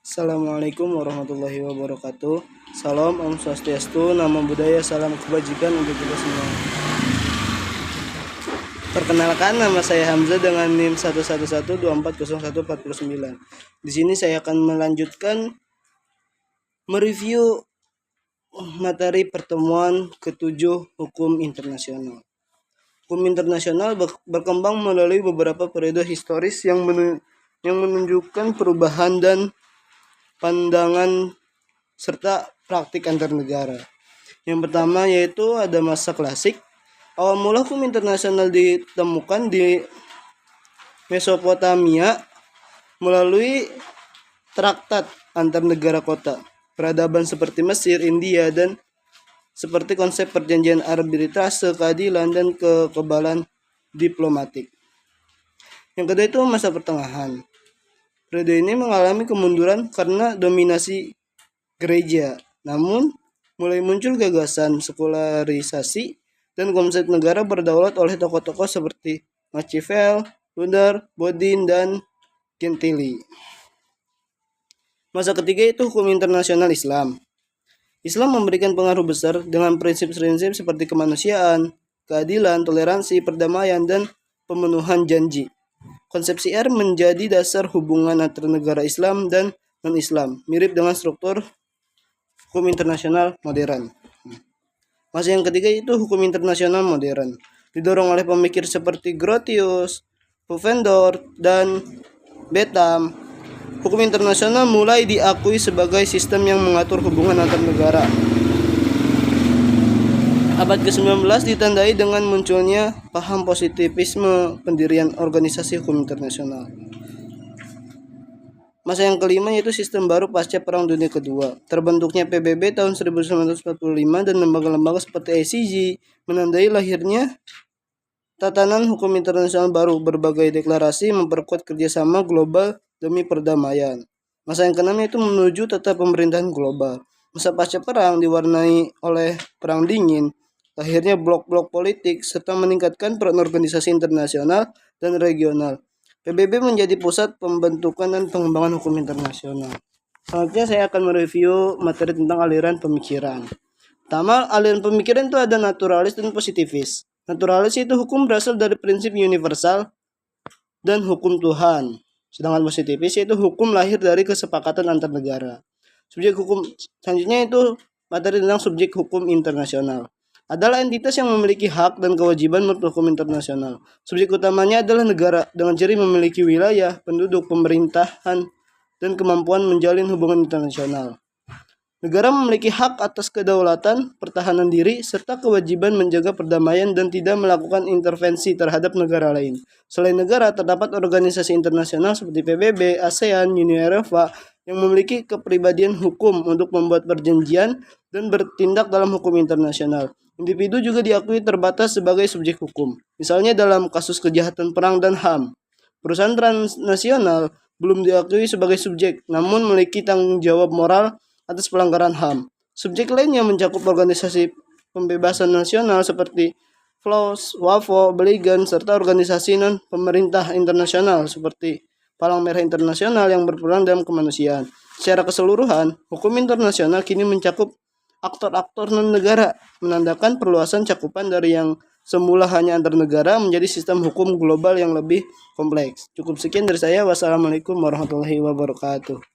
Assalamualaikum warahmatullahi wabarakatuh. Salam, Om Swastiastu, Namo Buddhaya, salam kebajikan untuk kita semua. Perkenalkan, nama saya Hamzah dengan NIM 111240149. Di sini saya akan melanjutkan mereview materi pertemuan ke-7 hukum internasional. Hukum internasional berkembang melalui beberapa periode historis yang menunjukkan perubahan dan pandangan serta praktik antar negara. Yang pertama yaitu ada masa klasik. Awal mula hukum internasional ditemukan di Mesopotamia melalui traktat antar negara kota. Peradaban seperti Mesir, India, dan seperti konsep perjanjian arbitrase, keadilan, dan kekebalan diplomatik. Yang kedua itu masa pertengahan. Periode ini mengalami kemunduran karena dominasi gereja. Namun, mulai muncul gagasan sekularisasi dan konsep negara berdaulat oleh tokoh-tokoh seperti Machiavelli, Luther, Bodin, dan Gentili. Masa ketiga itu hukum internasional Islam. Islam memberikan pengaruh besar dengan prinsip-prinsip seperti kemanusiaan, keadilan, toleransi, perdamaian, dan pemenuhan janji. Konsep syiar menjadi dasar hubungan antara negara Islam dan non-Islam, mirip dengan struktur hukum internasional modern. Masa yang ketiga itu hukum internasional modern, didorong oleh pemikir seperti Grotius, Pufendorf, dan Bentham. Hukum internasional mulai diakui sebagai sistem yang mengatur hubungan antar negara. Abad ke-19 ditandai dengan munculnya paham positivisme, pendirian organisasi hukum internasional. Masa yang kelima yaitu sistem baru pasca Perang Dunia Kedua. Terbentuknya PBB tahun 1945 dan lembaga-lembaga seperti ICJ menandai lahirnya tatanan hukum internasional baru. Berbagai deklarasi memperkuat kerjasama global demi perdamaian. Masa yang keenam yaitu menuju tata pemerintahan global. Masa pasca perang diwarnai oleh Perang Dingin, lahirnya blok-blok politik, serta meningkatkan peran organisasi internasional dan regional. PBB menjadi pusat pembentukan dan pengembangan hukum internasional. Selanjutnya saya akan mereview materi tentang aliran pemikiran. Pertama, aliran pemikiran itu ada naturalis dan positivis. Naturalis itu hukum berasal dari prinsip universal dan hukum Tuhan. Sedangkan positivis yaitu hukum lahir dari kesepakatan antar negara. Subjek hukum selanjutnya itu materi tentang subjek hukum internasional. Adalah entitas yang memiliki hak dan kewajiban menurut hukum internasional. Subjek utamanya adalah negara dengan ciri memiliki wilayah, penduduk, pemerintahan, dan kemampuan menjalin hubungan internasional. Negara memiliki hak atas kedaulatan, pertahanan diri, serta kewajiban menjaga perdamaian dan tidak melakukan intervensi terhadap negara lain. Selain negara, terdapat organisasi internasional seperti PBB, ASEAN, Uni Eropa yang memiliki kepribadian hukum untuk membuat perjanjian dan bertindak dalam hukum internasional. Individu juga diakui terbatas sebagai subjek hukum. Misalnya dalam kasus kejahatan perang dan HAM. Perusahaan transnasional belum diakui sebagai subjek, namun memiliki tanggung jawab moral atas pelanggaran HAM. Subjek lainnya mencakup organisasi pembebasan nasional seperti FLOS, WAFO, Beligan, serta organisasi non-pemerintah internasional seperti Palang Merah Internasional yang berperan dalam kemanusiaan. Secara keseluruhan, hukum internasional kini mencakup aktor-aktor non-negara, menandakan perluasan cakupan dari yang semula hanya antar negara menjadi sistem hukum global yang lebih kompleks. Cukup sekian dari saya. Wassalamualaikum warahmatullahi wabarakatuh.